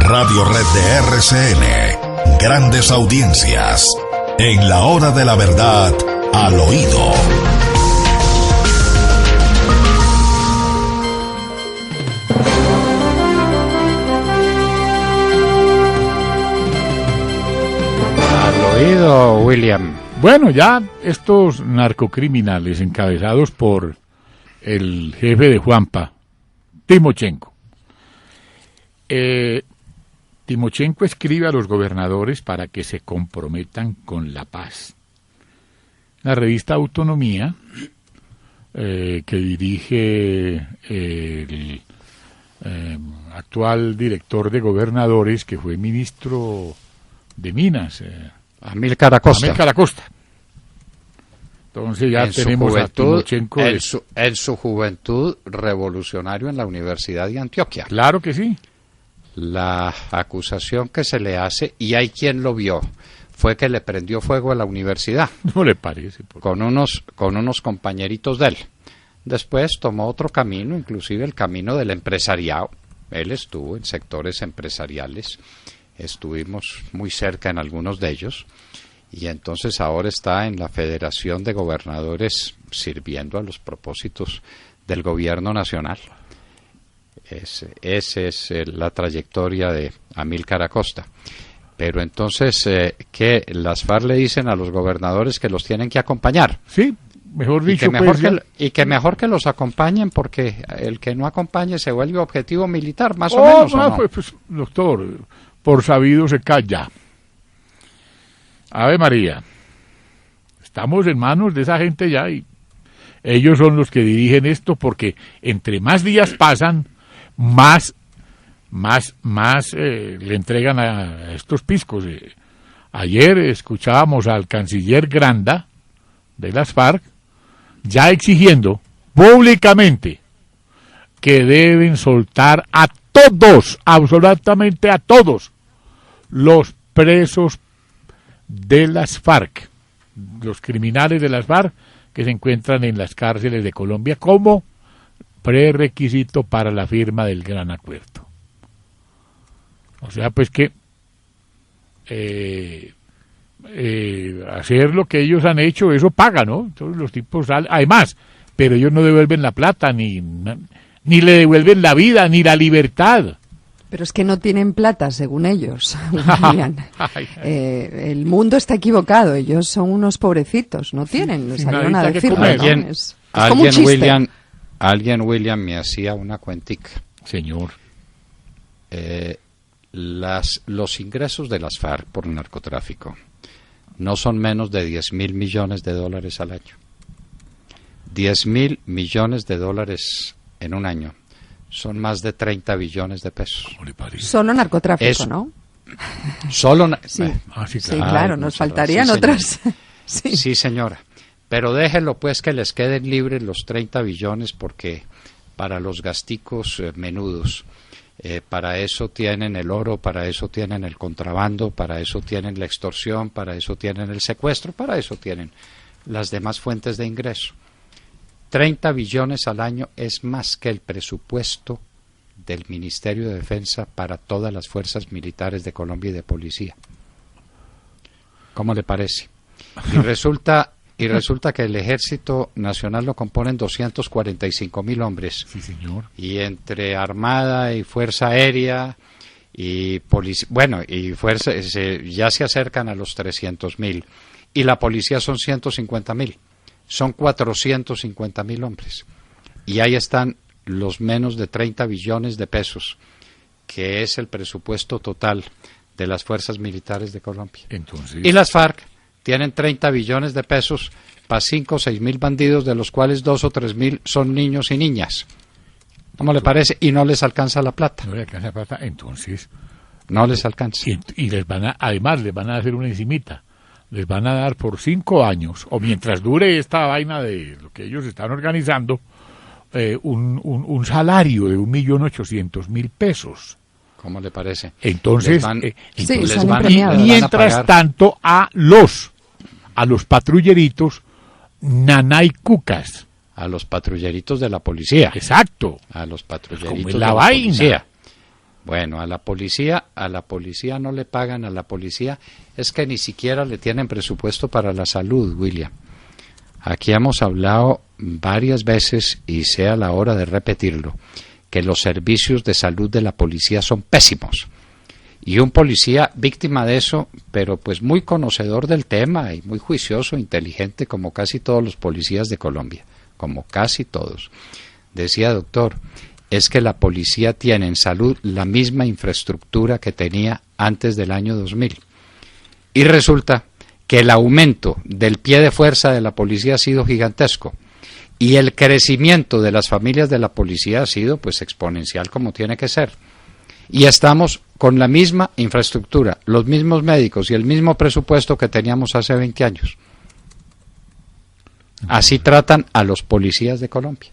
Radio Red de RCN. Grandes audiencias. En la hora de la verdad, al oído. Al oído, William. Bueno, ya estos narcocriminales encabezados por el jefe de Juanpa, Timochenko. Timochenko escribe a los gobernadores para que se comprometan con la paz. La revista Autonomía, que dirige el actual director de gobernadores, que fue ministro de Minas, Amílcar Acosta. Entonces ya en tenemos juventud, a Timochenko. En su juventud, revolucionario en la Universidad de Antioquia. Claro que sí. La acusación que se le hace, y hay quien lo vio, fue que le prendió fuego a la universidad. ¿No le parece? Con unos compañeritos de él. Después tomó otro camino, inclusive el camino del empresariado. Él estuvo en sectores empresariales, estuvimos muy cerca en algunos de ellos, y entonces ahora está en la Federación de Gobernadores sirviendo a los propósitos del gobierno nacional. Esa es la trayectoria de Amílcar Acosta. Pero entonces, ¿qué? Las FARC le dicen a los gobernadores que los tienen que acompañar. Sí, mejor dicho. Y que mejor que los acompañen, porque el que no acompañe se vuelve objetivo militar, más o menos. ¿O no? Pues, doctor, por sabido se calla. Ave María. Estamos en manos de esa gente ya y ellos son los que dirigen esto, porque entre más días pasan, más le entregan a estos piscos. Ayer escuchábamos al canciller Granda de las FARC ya exigiendo públicamente que deben soltar a todos, absolutamente a todos, los presos de las FARC, los criminales de las FARC que se encuentran en las cárceles de Colombia como prerequisito para la firma del gran acuerdo. O sea, pues que hacer lo que ellos han hecho, eso paga, ¿no? Entonces los tipos además, pero ellos no devuelven la plata, ni le devuelven la vida, ni la libertad. Pero es que no tienen plata, según ellos. El mundo está equivocado, ellos son unos pobrecitos, no tienen, salieron a decirlo, ¿no? Es como un chiste. Alguien me hacía una cuentica. Señor. Los ingresos de las FARC por narcotráfico no son menos de 10.000 millones de dólares al año. 10.000 millones de dólares en un año. Son más de 30 billones de pesos. Solo narcotráfico, ¿no? Solo sí. Claro, nos faltarían otras. Sí, señora. Pero déjenlo pues que les queden libres los 30 billones porque para los gasticos menudos, para eso tienen el oro, para eso tienen el contrabando, para eso tienen la extorsión, para eso tienen el secuestro, para eso tienen las demás fuentes de ingreso. 30 billones al año es más que el presupuesto del Ministerio de Defensa para todas las fuerzas militares de Colombia y de policía. ¿Cómo le parece? Y resulta que el Ejército Nacional lo componen 245.000 hombres. Sí, señor. Y entre Armada y Fuerza Aérea y policía, y fuerza, ya se acercan a los 300.000. Y la policía son 150.000. Son 450.000 hombres. Y ahí están los menos de 30 billones de pesos, que es el presupuesto total de las fuerzas militares de Colombia. Entonces, y las FARC tienen 30 billones de pesos para 5 o 6 mil bandidos, de los cuales 2 o 3 mil son niños y niñas. ¿Cómo le parece? Y no les alcanza la plata. No les alcanza la plata, entonces. No les alcanza. Y además les van a hacer una encimita. Les van a dar por 5 años, o mientras dure esta vaina de lo que ellos están organizando, un salario de 1.800.000 pesos. ¿Cómo le parece? Entonces, premiados. Mientras tanto, a los patrulleritos nanaycucas. A los patrulleritos de la policía. Exacto. A los patrulleritos como de la la vaina. Policía. Bueno, a la policía no le pagan, a la policía es que ni siquiera le tienen presupuesto para la salud, William. Aquí hemos hablado varias veces, y sea la hora de repetirlo, que los servicios de salud de la policía son pésimos. Y un policía víctima de eso, pero pues muy conocedor del tema y muy juicioso, inteligente, como casi todos los policías de Colombia, como casi todos. Decía, doctor, es que la policía tiene en salud la misma infraestructura que tenía antes del año 2000. Y resulta que el aumento del pie de fuerza de la policía ha sido gigantesco. Y el crecimiento de las familias de la policía ha sido pues exponencial, como tiene que ser. Y estamos con la misma infraestructura, los mismos médicos y el mismo presupuesto que teníamos hace 20 años. Así tratan a los policías de Colombia.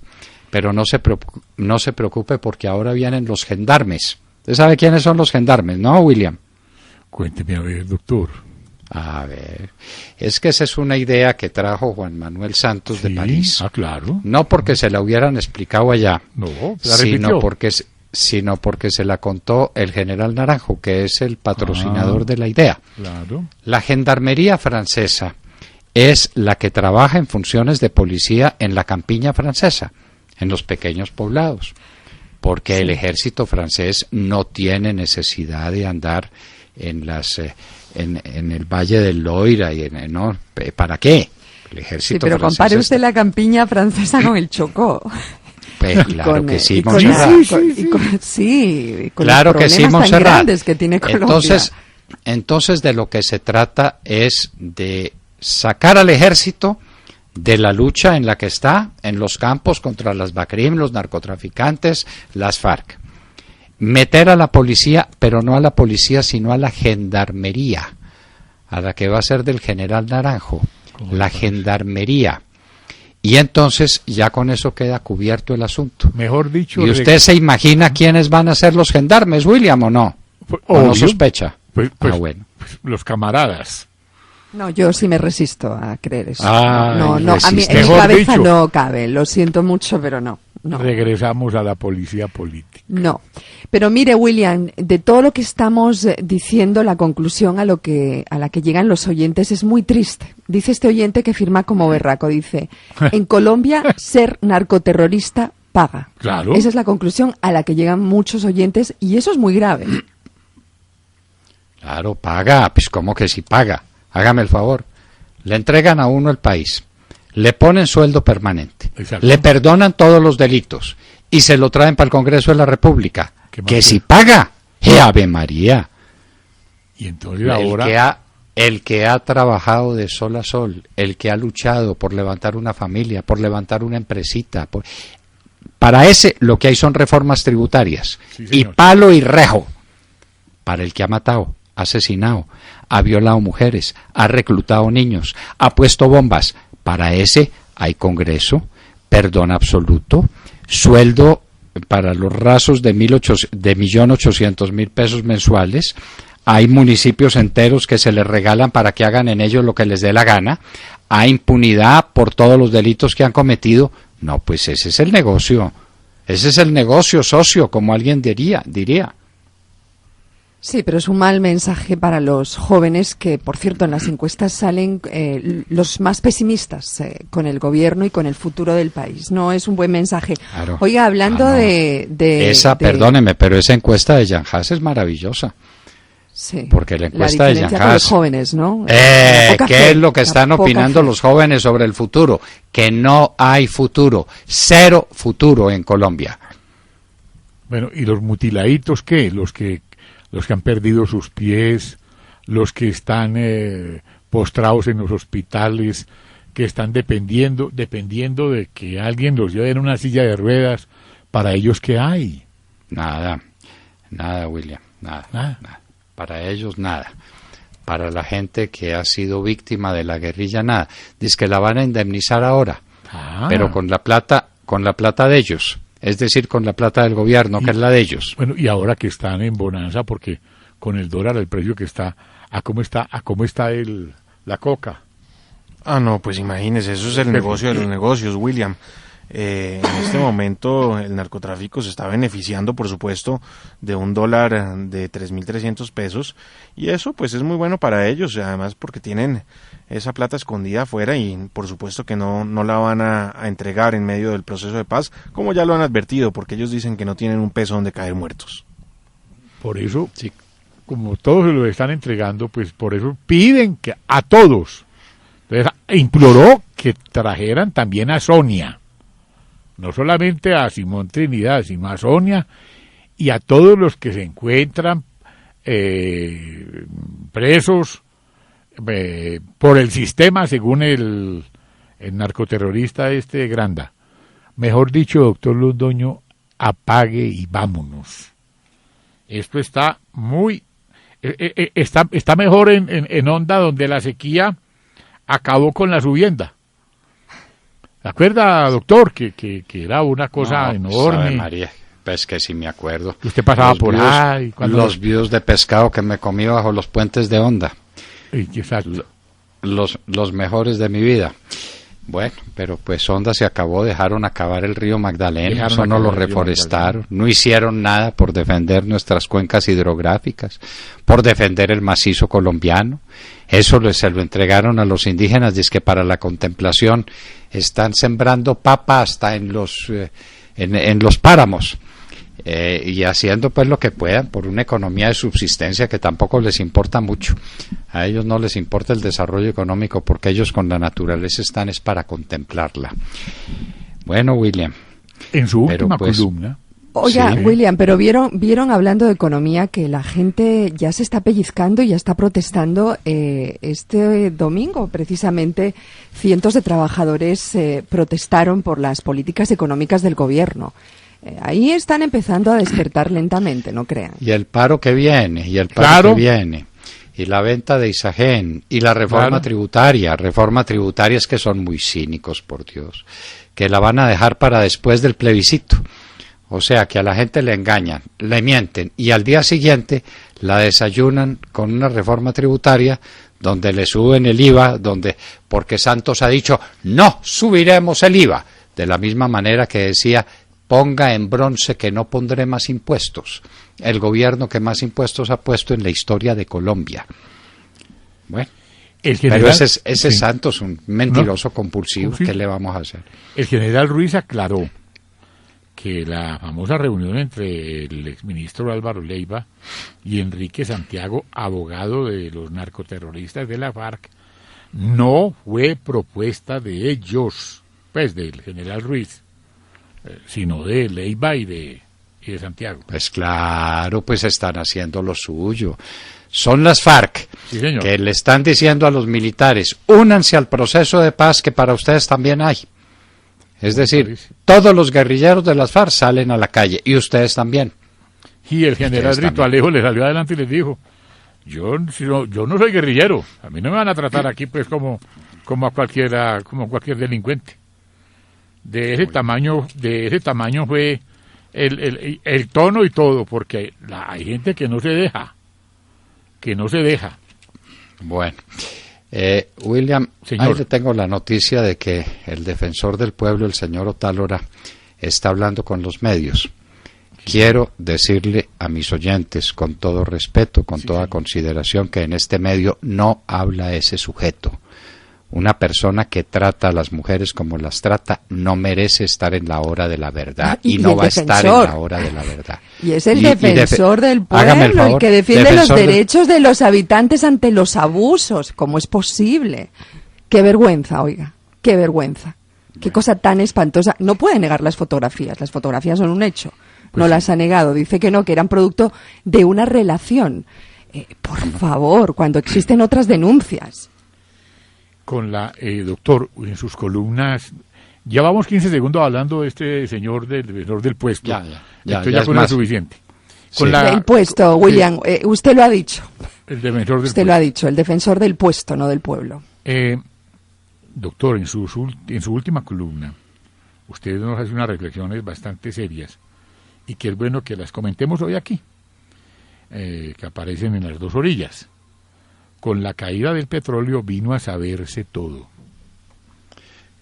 Pero no se preocupe porque ahora vienen los gendarmes. ¿Usted sabe quiénes son los gendarmes, no, William? Cuénteme a ver, doctor. A ver, es que esa es una idea que trajo Juan Manuel Santos de París. Ah, claro. No porque se la hubieran explicado allá, no, sino porque se la contó el general Naranjo, que es el patrocinador de la idea. Claro. La gendarmería francesa es la que trabaja en funciones de policía en la campiña francesa, en los pequeños poblados, porque el ejército francés no tiene necesidad de andar en el Valle del Loira y no, ¿para qué? El ejército pero francés compare usted la campiña francesa con el Chocó. Pues claro que sí, Montserrat. Con claro que sí, Montserrat. Que tiene Colombia. Entonces de lo que se trata es de sacar al ejército de la lucha en la que está, en los campos contra las BACRIM, los narcotraficantes, las FARC. Meter a la policía, pero no a la policía, sino a la gendarmería, a la que va a ser del general Naranjo, la gendarmería. Y entonces ya con eso queda cubierto el asunto. Mejor dicho... ¿Y usted se imagina quiénes van a ser los gendarmes, William, o no? ¿O no sospecha? Pues, bueno. Pues los camaradas. No, yo sí me resisto a creer eso. No, a mí en mi cabeza no cabe, lo siento mucho, pero no. Regresamos a la policía política. No, pero mire, William, de todo lo que estamos diciendo, la conclusión a la que llegan los oyentes es muy triste. Dice este oyente que firma como berraco, dice, en Colombia ser narcoterrorista paga. Claro. Esa es la conclusión a la que llegan muchos oyentes y eso es muy grave. Claro, paga, pues ¿cómo que sí paga? Hágame el favor, le entregan a uno el país, le ponen sueldo permanente, exacto, le perdonan todos los delitos y se lo traen para el Congreso de la República. Que si paga, ¡Ave María! Y entonces el que ha trabajado de sol a sol, el que ha luchado por levantar una familia, por levantar una empresita, para ese lo que hay son reformas tributarias, y palo y rejo para el que ha matado, asesinado, ha violado mujeres, ha reclutado niños, ha puesto bombas. Para ese hay Congreso, perdón absoluto, sueldo para los rasos de 1.800.000 pesos mensuales. Hay municipios enteros que se les regalan para que hagan en ellos lo que les dé la gana. Hay impunidad por todos los delitos que han cometido. No, pues ese es el negocio. Ese es el negocio, socio, como alguien diría. Sí, pero es un mal mensaje para los jóvenes que, por cierto, en las encuestas salen los más pesimistas con el gobierno y con el futuro del país. No es un buen mensaje. Claro. Oiga, hablando perdóneme, pero esa encuesta de Jan Haas es maravillosa. Sí. Porque la encuesta de Jan Haas... los jóvenes, ¿no? ¿Qué es lo que están opinando los jóvenes sobre el futuro? Que no hay futuro. Cero futuro en Colombia. Bueno, ¿y los mutiladitos qué? Los que han perdido sus pies, los que están postrados en los hospitales, que están dependiendo de que alguien los lleve en una silla de ruedas, ¿para ellos qué hay? Nada, William, nada. Para ellos nada. Para la gente que ha sido víctima de la guerrilla nada. Dice que la van a indemnizar ahora, pero con la plata de ellos. Es decir, con la plata del gobierno, que es la de ellos. Bueno, y ahora que están en bonanza, porque con el dólar, el precio que está, ¿a cómo está la coca? No, pues imagínese, eso es el negocio de los negocios, William. En este momento el narcotráfico se está beneficiando, por supuesto, de un dólar de 3.300 pesos, y eso pues es muy bueno para ellos, además porque tienen esa plata escondida afuera y por supuesto que no la van a entregar en medio del proceso de paz, como ya lo han advertido, porque ellos dicen que no tienen un peso donde caer muertos. Por eso, sí, como todos se lo están entregando, pues por eso piden que a todos. Entonces imploró que trajeran también a Sonia, no solamente a Simón Trinidad, sino a Sonia y a todos los que se encuentran presos por el sistema, según el narcoterrorista Granda. Mejor dicho, doctor Londoño, apague y vámonos. Esto está muy... está mejor en onda donde la sequía acabó con la subienda. ¿Se acuerda, doctor, que era una cosa enorme? Sabe María, pues que sí me acuerdo. Que usted pasaba por ahí. Los viudos de pescado que me comí bajo los puentes de Honda. Exacto. Los mejores de mi vida. Bueno, pero pues Honda se acabó, dejaron acabar el río Magdalena, eso no lo reforestaron, no hicieron nada por defender nuestras cuencas hidrográficas, por defender el macizo colombiano. Eso se lo entregaron a los indígenas, dizque para la contemplación. Están sembrando papa hasta en los páramos, y haciendo pues lo que puedan por una economía de subsistencia que tampoco les importa mucho. A ellos no les importa el desarrollo económico porque ellos con la naturaleza están es para contemplarla. Bueno, William. En su última columna. Oiga, sí. William, pero vieron hablando de economía que la gente ya se está pellizcando y ya está protestando. Este domingo, precisamente, cientos de trabajadores protestaron por las políticas económicas del gobierno. Ahí están empezando a despertar lentamente, no crean. Y el paro que viene, y la venta de Isagen, y la reforma tributaria es que son muy cínicos, por Dios, que la van a dejar para después del plebiscito. O sea, que a la gente le engañan, le mienten, y al día siguiente la desayunan con una reforma tributaria donde le suben el IVA, porque Santos ha dicho, no subiremos el IVA, de la misma manera que decía, ponga en bronce que no pondré más impuestos. El gobierno que más impuestos ha puesto en la historia de Colombia. Bueno, pero ese sí. Santos, un mentiroso compulsivo, ¿qué le vamos a hacer? El general Ruiz aclaró que la famosa reunión entre el exministro Álvaro Leiva y Enrique Santiago, abogado de los narcoterroristas de la FARC, no fue propuesta de ellos, pues del general Ruiz, sino de Leiva y de Santiago. Pues claro, pues están haciendo lo suyo. Son las FARC que le están diciendo a los militares, únanse al proceso de paz que para ustedes también hay. Es decir, todos los guerrilleros de las FARC salen a la calle, y ustedes también. Y el general Rito Alejo le salió adelante y les dijo, yo no soy guerrillero, a mí no me van a tratar aquí pues como a cualquier delincuente. De ese tamaño fue el tono y todo, porque hay gente que no se deja. Bueno, William, señor, ahí le tengo la noticia de que el defensor del pueblo, el señor Otálora, está hablando con los medios. Quiero decirle a mis oyentes, con todo respeto, con toda consideración, que en este medio no habla ese sujeto. Una persona que trata a las mujeres como las trata no merece estar en la hora de la verdad, y no va a estar en la hora de la verdad. Y es el defensor del pueblo, el que defiende los derechos de los habitantes ante los abusos. ¿Cómo es posible? Qué vergüenza, oiga, qué vergüenza. Qué cosa tan espantosa. No puede negar las fotografías son un hecho. No las ha negado, dice que no, que eran producto de una relación. Por favor, cuando existen otras denuncias. Con doctor, en sus columnas, ya vamos 15 segundos hablando de este señor del defensor del puesto. Ya con es suficiente. El puesto, William, usted lo ha dicho. El defensor del usted lo ha dicho, el defensor del puesto, no del pueblo. Doctor, en su última columna, usted nos hace unas reflexiones bastante serias y que es bueno que las comentemos hoy aquí, que aparecen en las dos orillas. Con la caída del petróleo vino a saberse todo.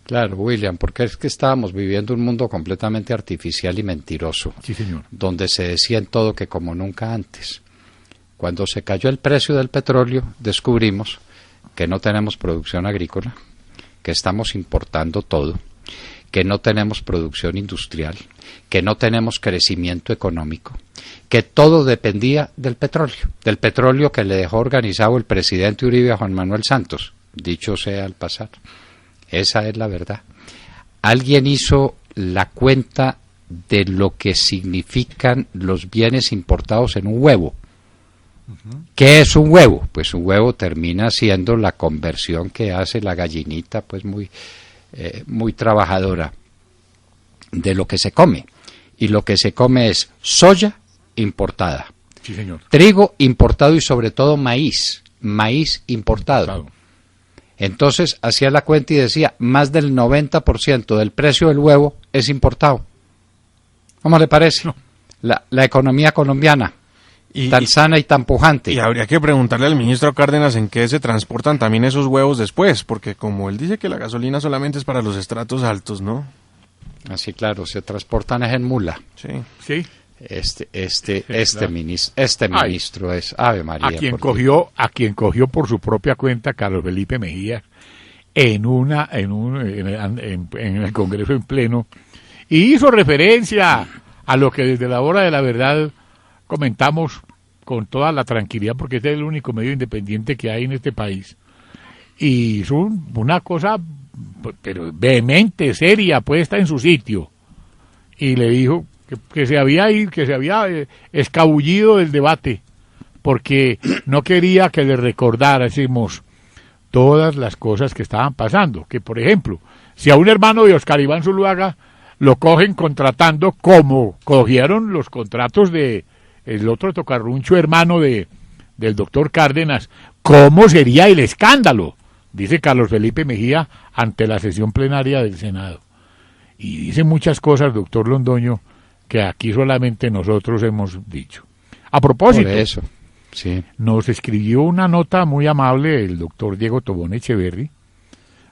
Claro, William, porque es que estábamos viviendo un mundo completamente artificial y mentiroso, Sí, señor. donde se decía en todo que como nunca antes. Cuando se cayó el precio del petróleo, descubrimos que no tenemos producción agrícola, que estamos importando todo, que no tenemos producción industrial, que no tenemos crecimiento económico, que todo dependía del petróleo que le dejó organizado el presidente Uribe a Juan Manuel Santos, dicho sea al pasar. Esa es la verdad. Alguien hizo la cuenta de lo que significan los bienes importados en un huevo. ¿Qué es un huevo? Pues un huevo termina siendo la conversión que hace la gallinita, pues muy trabajadora, de lo que se come. Y lo que se come es soya importada, Sí, señor. trigo importado y sobre todo maíz importado. Entonces hacía la cuenta y decía, más del 90% del precio del huevo es importado. ¿Cómo le parece? No. La economía colombiana, tan sana y tan pujante. Y habría que preguntarle al ministro Cárdenas en qué se transportan también esos huevos después, porque como él dice que la gasolina solamente es para los estratos altos, ¿no? Así claro, se transportan es en mula. Sí. Sí. Claro. Ministro es Ave María. A quien cogió por su propia cuenta Carlos Felipe Mejía en el Congreso en pleno, y hizo referencia a lo que desde la hora de la verdad comentamos con toda la tranquilidad, porque este es el único medio independiente que hay en este país, y hizo una cosa pero vehemente, seria, puesta en su sitio, y le dijo que se había escabullido del debate porque no quería que le recordáramos todas las cosas que estaban pasando, que por ejemplo, si a un hermano de Oscar Iván Zuluaga lo cogen contratando como cogieron los contratos de el otro tocarruncho hermano del doctor Cárdenas, ¿cómo sería el escándalo? Dice Carlos Felipe Mejía ante la sesión plenaria del Senado. Y dice muchas cosas, doctor Londoño, que aquí solamente nosotros hemos dicho. A propósito, Por eso, sí. nos escribió una nota muy amable el doctor Diego Tobón Echeverry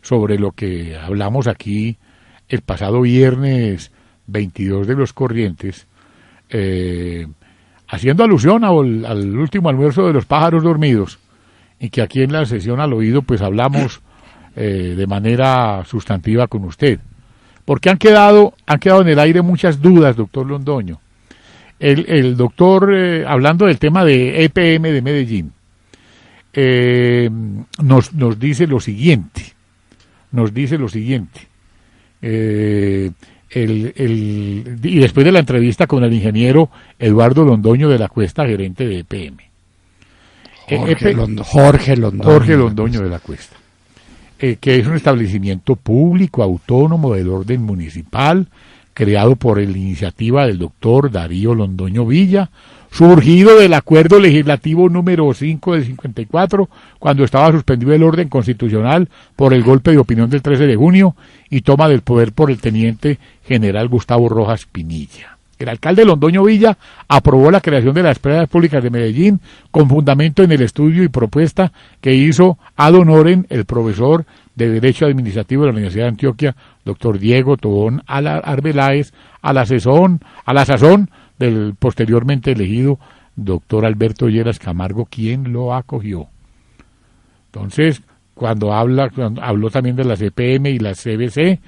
sobre lo que hablamos aquí el pasado viernes 22 de los Corrientes, haciendo alusión al último almuerzo de los pájaros dormidos, y que aquí en la sesión al oído pues hablamos de manera sustantiva con usted. Porque han quedado en el aire muchas dudas, doctor Londoño. El doctor, hablando del tema de EPM de Medellín, nos dice lo siguiente. Y después de la entrevista con el ingeniero Eduardo Londoño de la Cuesta, gerente de EPM. Jorge Londoño de la Cuesta. Que es un establecimiento público autónomo del orden municipal, creado por la iniciativa del doctor Darío Londoño Villa, surgido del acuerdo legislativo número 5 del 54, cuando estaba suspendido el orden constitucional por el golpe de opinión del 13 de junio y toma del poder por el teniente general Gustavo Rojas Pinilla. El alcalde Londoño Villa aprobó la creación de las Escuelas Públicas de Medellín con fundamento en el estudio y propuesta que hizo ad honorem el profesor de Derecho Administrativo de la Universidad de Antioquia, doctor Diego Tobón Arbeláez, a la sazón del posteriormente elegido doctor Alberto Lleras Camargo, quien lo acogió. Entonces, cuando habló también de las EPM y las CBC,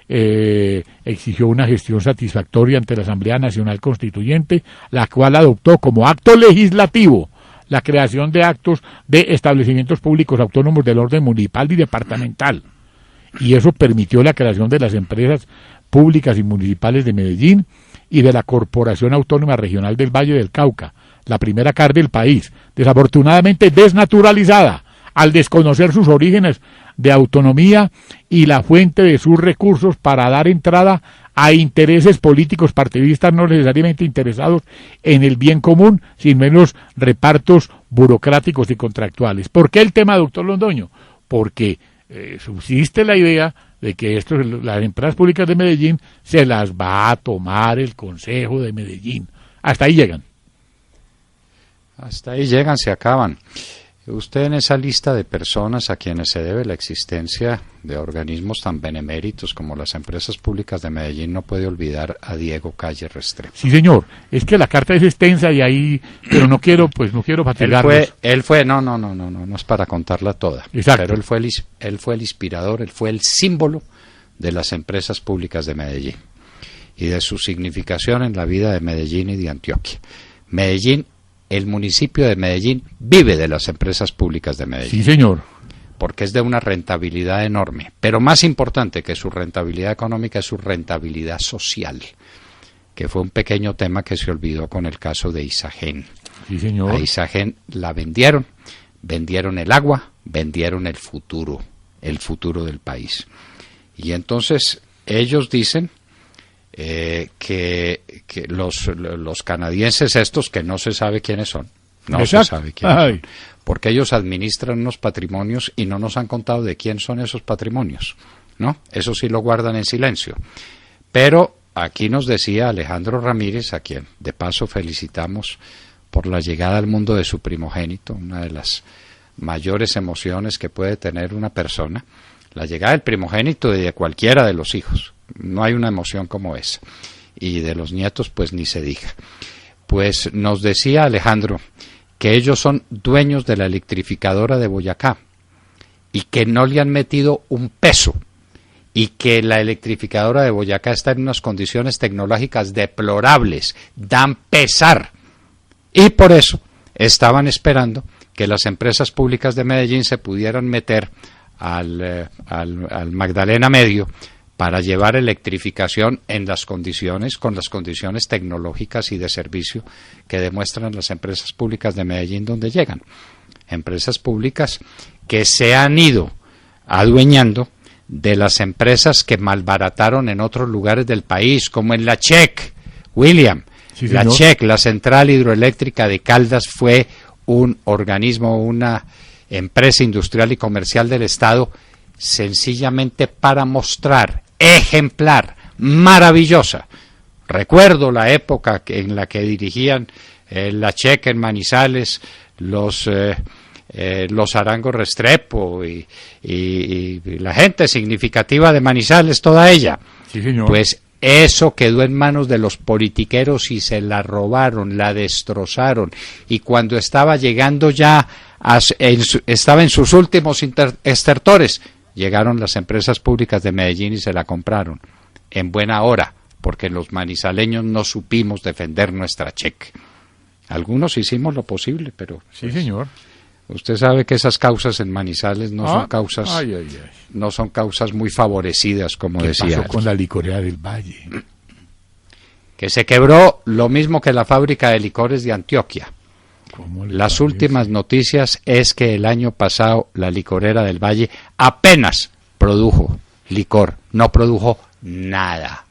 exigió una gestión satisfactoria ante la Asamblea Nacional Constituyente, la cual adoptó como acto legislativo la creación de actos de establecimientos públicos autónomos del orden municipal y departamental, y eso permitió la creación de las empresas públicas y municipales de Medellín y de la Corporación Autónoma Regional del Valle del Cauca, la primera CAR del país, desafortunadamente desnaturalizada al desconocer sus orígenes de autonomía y la fuente de sus recursos para dar entrada a intereses políticos partidistas no necesariamente interesados en el bien común, sin menos repartos burocráticos y contractuales. ¿Por qué el tema, doctor Londoño? Porque subsiste la idea de que las empresas públicas de Medellín se las va a tomar el Consejo de Medellín. Hasta ahí llegan. Hasta ahí llegan, se acaban. Usted en esa lista de personas a quienes se debe la existencia de organismos tan beneméritos como las empresas públicas de Medellín no puede olvidar a Diego Calle Restrepo. Sí, señor. Es que la carta es extensa y ahí, pero no quiero fatigarlos. Él fue, no es para contarla toda. Exacto. Pero él fue el inspirador, él fue el símbolo de las empresas públicas de Medellín y de su significación en la vida de Medellín y de Antioquia. El municipio de Medellín vive de las empresas públicas de Medellín. Sí, señor. Porque es de una rentabilidad enorme. Pero más importante que su rentabilidad económica es su rentabilidad social, que fue un pequeño tema que se olvidó con el caso de Isagen. Sí, señor. A Isagen la vendieron el agua, vendieron el futuro del país. Y entonces ellos dicen que los canadienses estos, que no se sabe quiénes son, se sabe quiénes son, porque ellos administran unos patrimonios y no nos han contado de quién son esos patrimonios, ¿no? Eso sí lo guardan en silencio. Pero aquí nos decía Alejandro Ramírez, a quien de paso felicitamos por la llegada al mundo de su primogénito, una de las mayores emociones que puede tener una persona, la llegada del primogénito y de cualquiera de los hijos. No hay una emoción como esa. Y de los nietos, pues ni se diga. Pues nos decía Alejandro que ellos son dueños de la electrificadora de Boyacá y que no le han metido un peso y que la electrificadora de Boyacá está en unas condiciones tecnológicas deplorables, dan pesar. Y por eso estaban esperando que las empresas públicas de Medellín se pudieran meter al Magdalena Medio para llevar electrificación con las condiciones tecnológicas y de servicio que demuestran las empresas públicas de Medellín donde llegan. Empresas públicas que se han ido adueñando de las empresas que malbarataron en otros lugares del país, como en la CHEC, William. Sí, la CHEC, la Central Hidroeléctrica de Caldas, fue un organismo, una empresa industrial y comercial del Estado, sencillamente para mostrar, ejemplar, maravillosa. Recuerdo la época en la que dirigían la CHEC en Manizales, los Arango Restrepo y la gente significativa de Manizales, toda ella. Sí, señor. Pues eso quedó en manos de los politiqueros y se la robaron, la destrozaron. Y cuando estaba llegando ya, estaba en sus últimos estertores, llegaron las empresas públicas de Medellín y se la compraron. En buena hora, porque los manizaleños no supimos defender nuestra CHEC. Algunos hicimos lo posible, pero... Sí, señor. Usted sabe que esas causas en Manizales no son causas... no son causas muy favorecidas, como decía. ¿Qué pasó con la licorera del Valle? Que se quebró lo mismo que la fábrica de licores de Antioquia. Las últimas noticias es que el año pasado la licorera del Valle apenas produjo licor, no produjo nada.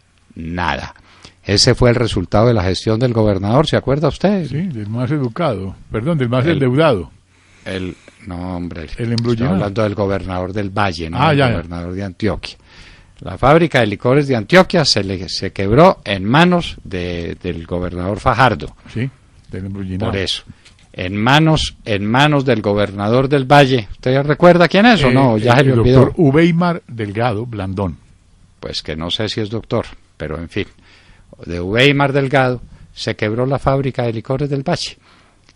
Ese fue el resultado de la gestión del gobernador, ¿se acuerda usted? Sí, del más educado, del más endeudado. No, hombre, el embrujado. Estoy hablando del gobernador del Valle, no del gobernador de Antioquia. La fábrica de licores de Antioquia se quebró en manos del gobernador Fajardo. Sí, del embrujado. Por eso. En manos del gobernador del Valle. ¿Usted recuerda quién es o no? Ya se le olvidó. Doctor Uweimar Delgado Blandón. Pues que no sé si es doctor, pero en fin. De Uweimar Delgado se quebró la fábrica de licores del Valle.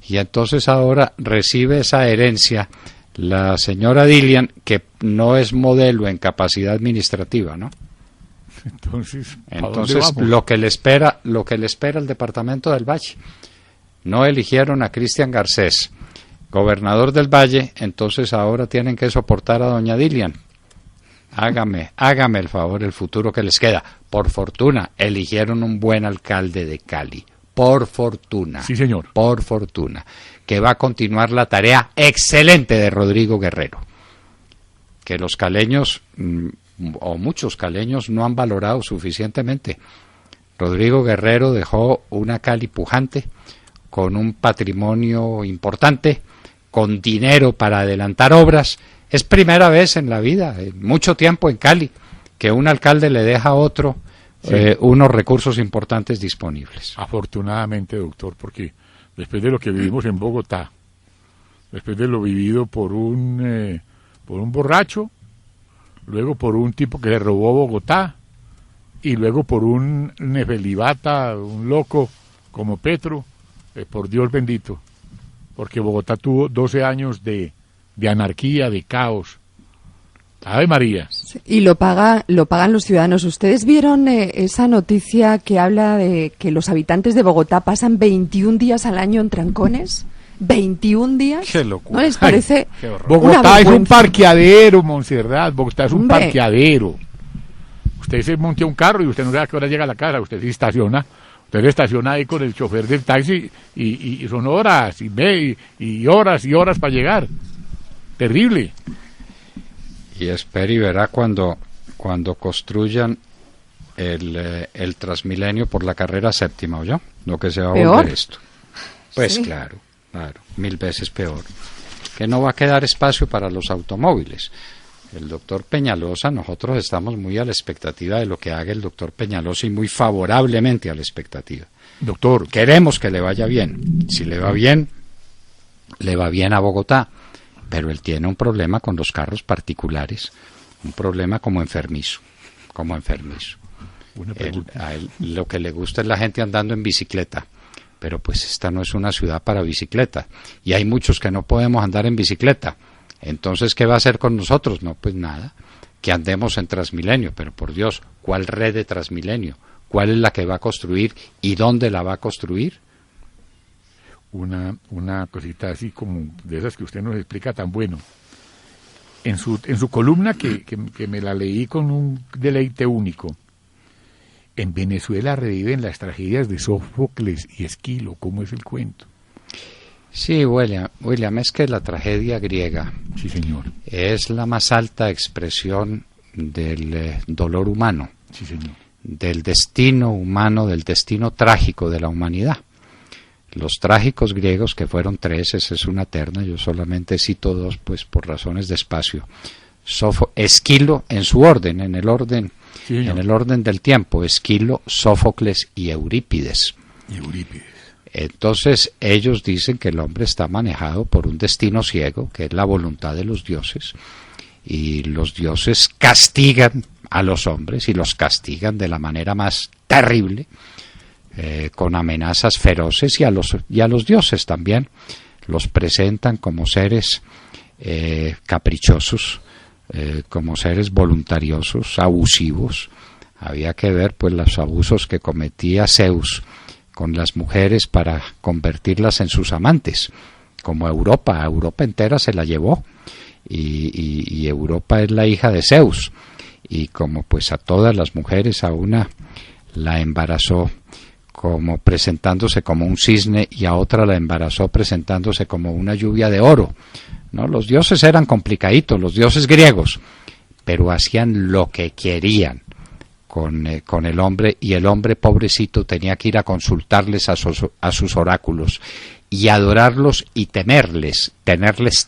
Y entonces ahora recibe esa herencia la señora Dilian, que no es modelo en capacidad administrativa, ¿no? Entonces lo que le espera el departamento del Valle. No eligieron a Cristian Garcés, gobernador del Valle, entonces ahora tienen que soportar a doña Dilian. Hágame el favor, el futuro que les queda. Por fortuna, eligieron un buen alcalde de Cali. Por fortuna. Sí, señor. Por fortuna. Que va a continuar la tarea excelente de Rodrigo Guerrero. Que los caleños, o muchos caleños, no han valorado suficientemente. Rodrigo Guerrero dejó una Cali pujante, con un patrimonio importante, con dinero para adelantar obras. Es primera vez en la vida, en mucho tiempo en Cali, que un alcalde le deja a otro unos recursos importantes disponibles. Afortunadamente, doctor, porque después de lo que vivimos en Bogotá, después de lo vivido por un borracho, luego por un tipo que le robó Bogotá, y luego por un nefelibata, un loco como Petro, por Dios bendito, porque Bogotá tuvo 12 años de anarquía, de caos. ¡Ave María! Y lo pagan los ciudadanos. ¿Ustedes vieron esa noticia que habla de que los habitantes de Bogotá pasan 21 días al año en trancones? ¿21 días? ¡Qué locura! ¿No les parece? Qué horror. Bogotá es un parqueadero, Montserrat. Bogotá es un Hombre. parqueadero. Usted se monta un carro y usted no sabe a qué hora llega a la casa. Usted se estaciona. Usted se estaciona ahí con el chofer del taxi y son horas y horas y horas para llegar. Terrible. Y espere y verá cuando construyan el Transmilenio por la carrera séptima, ¿oyó? Lo que se va a ¿Peor? volver esto. Pues Sí. claro, 1000 veces peor. Que no va a quedar espacio para los automóviles. El doctor Peñalosa, nosotros estamos muy a la expectativa de lo que haga el doctor Peñalosa y muy favorablemente a la expectativa. Doctor, Queremos que le vaya bien. Si le va bien a Bogotá. Pero él tiene un problema con los carros particulares, un problema como enfermizo. una pregunta. A él lo que le gusta es la gente andando en bicicleta, pero pues esta no es una ciudad para bicicleta, y hay muchos que no podemos andar en bicicleta. Entonces, ¿qué va a hacer con nosotros? No, pues nada, que andemos en Transmilenio, pero por Dios, ¿cuál red de Transmilenio? ¿Cuál es la que va a construir y dónde la va a construir? Una cosita así como de esas que usted nos explica tan bueno. En su columna, que me la leí con un deleite único, en Venezuela reviven las tragedias de Sófocles y Esquilo. ¿Cómo es el cuento? Sí, William, es que la tragedia griega Sí, señor. es la más alta expresión del dolor humano, Sí, señor. del destino humano, del destino trágico de la humanidad. Los trágicos griegos, que fueron 3, esa es una terna, yo solamente cito 2, pues por razones de espacio. Esquilo en su orden, en el orden del tiempo, Esquilo, Sófocles y Eurípides. Entonces ellos dicen que el hombre está manejado por un destino ciego, que es la voluntad de los dioses, y los dioses castigan a los hombres y los castigan de la manera más terrible, con amenazas feroces, y a los dioses también los presentan como seres caprichosos, como seres voluntariosos, abusivos. Había que ver pues los abusos que cometía Zeus con las mujeres para convertirlas en sus amantes, como a Europa entera se la llevó, y Europa es la hija de Zeus, y como pues a todas las mujeres, a una la embarazó como presentándose como un cisne, y a otra la embarazó presentándose como una lluvia de oro, ¿no? Los dioses eran complicaditos, los dioses griegos, pero hacían lo que querían con el hombre, y el hombre pobrecito tenía que ir a consultarles a sus oráculos y adorarlos y tenerles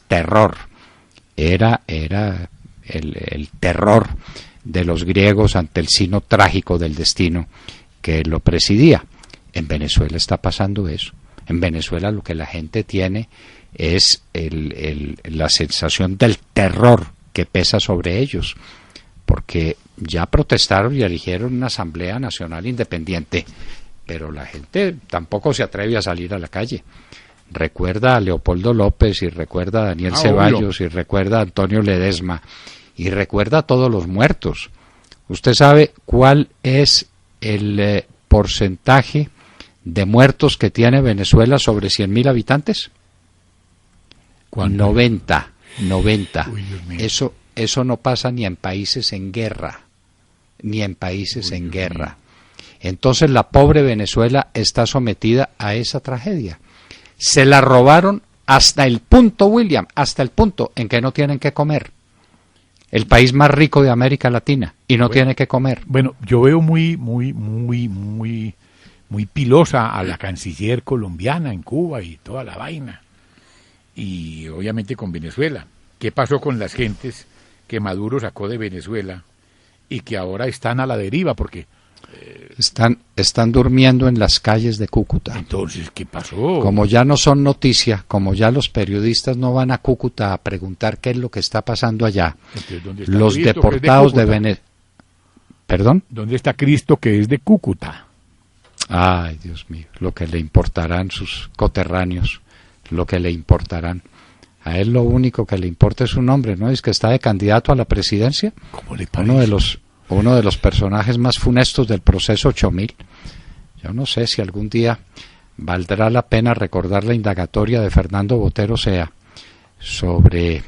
terror. Era el terror de los griegos ante el signo trágico del destino que lo presidía. En Venezuela está pasando eso. En Venezuela lo que la gente tiene es la sensación del terror que pesa sobre ellos, porque ya protestaron y eligieron una Asamblea Nacional Independiente, pero la gente tampoco se atreve a salir a la calle. Recuerda a Leopoldo López, y recuerda a Daniel Ceballos, y recuerda a Antonio Ledesma, y recuerda a todos los muertos. ¿Usted sabe cuál es el porcentaje de muertos que tiene Venezuela sobre 100.000 habitantes? ¿Cuánto? 90. Uy, Dios mío. Eso no pasa ni en países en guerra, Entonces la pobre Venezuela está sometida a esa tragedia. Se la robaron hasta el punto, William, hasta el punto en que no tienen que comer. El país más rico de América Latina, y no tiene que comer. Bueno, yo veo muy pilosa a la canciller colombiana en Cuba y toda la vaina. Y obviamente con Venezuela. ¿Qué pasó con las gentes que Maduro sacó de Venezuela y que ahora están a la deriva? Porque Están durmiendo en las calles de Cúcuta. Entonces, ¿qué pasó? Como ya no son noticia, como ya los periodistas no van a Cúcuta a preguntar qué es lo que está pasando allá, Entonces, ¿dónde está los Cristo, deportados que es de Cúcuta? Venezuela... ¿Perdón? ¿Dónde está Cristo, que es de Cúcuta? Ay, Dios mío, lo que le importarán sus coterráneos, lo que le importarán. A él lo único que le importa es su nombre, ¿no? Es que está de candidato a la presidencia. ¿Cómo le parece? Uno de los personajes más funestos del proceso 8000. Yo no sé si algún día valdrá la pena recordar la indagatoria de Fernando Botero Sea sobre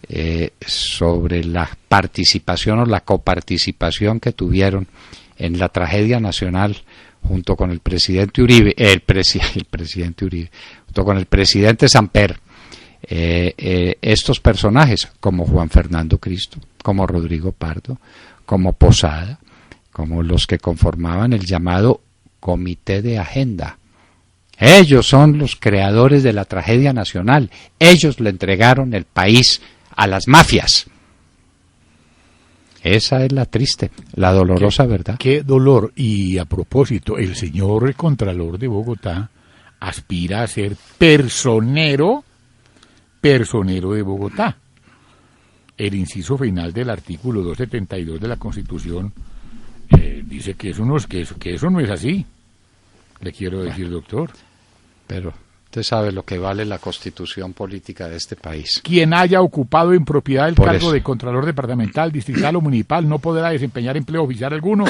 la participación o la coparticipación que tuvieron en la tragedia nacional junto con el presidente Uribe, junto con el presidente Samper, estos personajes como Juan Fernando Cristo, como Rodrigo Pardo, como Posada, como los que conformaban el llamado Comité de Agenda. Ellos son los creadores de la tragedia nacional. Ellos le entregaron el país a las mafias. Esa es la triste, la dolorosa verdad. Qué dolor. Y a propósito, el señor Contralor de Bogotá aspira a ser personero de Bogotá. El inciso final del artículo 272 de la Constitución dice que eso no es así. Le quiero decir, doctor. Pero usted sabe lo que vale la constitución política de este país. Quien haya ocupado en propiedad el Por cargo eso. de Contralor Departamental, Distrital o Municipal no podrá desempeñar empleo oficial alguno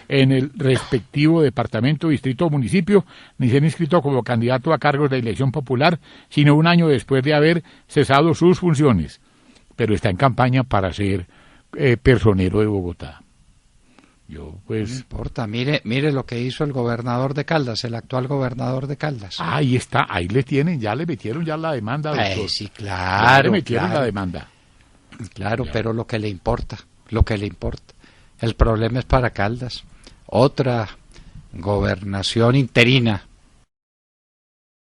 en el respectivo departamento, distrito o municipio, ni ser inscrito como candidato a cargos de elección popular, sino un año después de haber cesado sus funciones. Pero está en campaña para ser personero de Bogotá. Yo, No pues... importa, mire lo que hizo el gobernador de Caldas, el actual gobernador de Caldas. Ahí está, ahí le tienen, ya le metieron ya la demanda, doctor. Sí, Ya claro, le metieron claro, la demanda. claro, pero lo que le importa. El problema es para Caldas. Otra gobernación interina